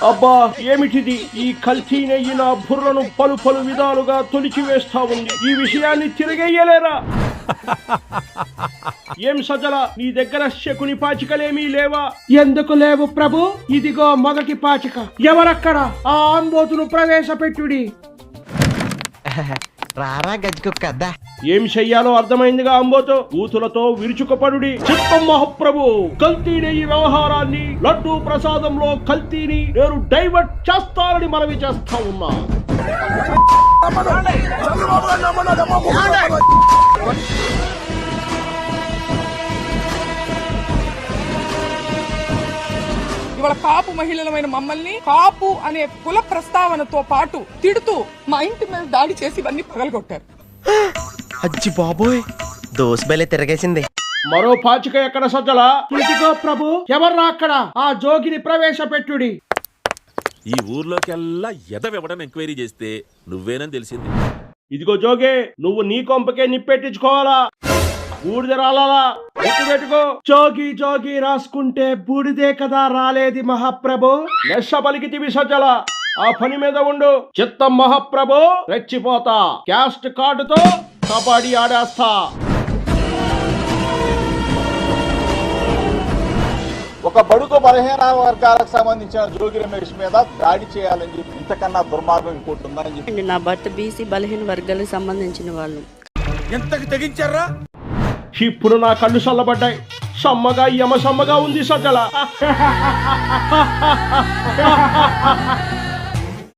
అబ్బా ఏమిటిది? ఈ కల్తీ నెయ్యి నా బుర్రను పలు పలు విధాలుగా తొలిచి వేస్తా ఉంది. ఈ విషయాన్ని తిరగేయలేరా? ఏం సజల, నీ దగ్గర శకుని పాచికలేమీ లేవా? ఎందుకు లేవు ప్రభు? ఇదిగో మొదటి పాచిక. ఎవరక్కడ? ఆ ఆంబోతును ప్రవేశపెట్టుడి. రారా గజ్జుకుక్క. ఏం చెయ్యాలో అర్థమైందిగా అంబోతో. ఊతులతో విరుచుకుపడుడి. చిత్తం మహాప్రభు, కల్తీ నెయ్యి వ్యవహారాన్ని, లడ్డూ ప్రసాదంలో కల్తీని నేను డైవర్ట్ చేస్తానని మనవి చేస్తా ఉన్నా. ఇవాళ కాపు మహిళలమైన మమ్మల్ని కాపు అనే కుల ప్రస్తావనతో పాటు తిడుతూ మా ఇంటి మీద దాడి చేసి ఇవన్నీ పగలగొట్టారు. అజ్జి బాబోయ్, దోస్ బలే తిరగేసింది. మరో పాచిక ఎక్కడ సజ్జల? ఇదిగో ప్రభు. ఎవర్రా అక్కడ? ఆ జోగిని ప్రవేశపెట్టుడి. ఈ ఊర్లోకెల్లా ఎదవెవడని ఎంక్వైరీ చేస్తే నువ్వేనని తెలిసింది. ఇదిగో జోగే, నువ్వు నీ కొంపకే నిప్పెట్టించుకోవాలా? బూడిద రాలాలా? పెట్టుకో. జోగి జోగి రాసుకుంటే బూడిదే కదా రాలేది మహాప్రభు. లెస్స పలికితివి సజ్జల. ఆ పని మీద ఉండు. చిత్తం మహాప్రభు, రెచ్చిపోతా. క్యాస్ట్ కార్డుతో కబడ్డీ ఆడేస్తా. ఒక బడుగు బలహీన వర్గాలకు సంబంధించిన జోగి రమేష్ మీద దాడి చేయాలని చెప్పి ఇంతకన్నా దుర్మార్గం ఇంకోటి ఉందని చెప్పి. నా భర్త బీసీ బలహీన వర్గాలకు సంబంధించిన వాళ్ళు. ఎంతకు తెగించారా? ఇప్పుడు నా కళ్ళు చల్లబడ్డాయి. సమ్మగా యమ సమ్మగా ఉంది సజ్జల.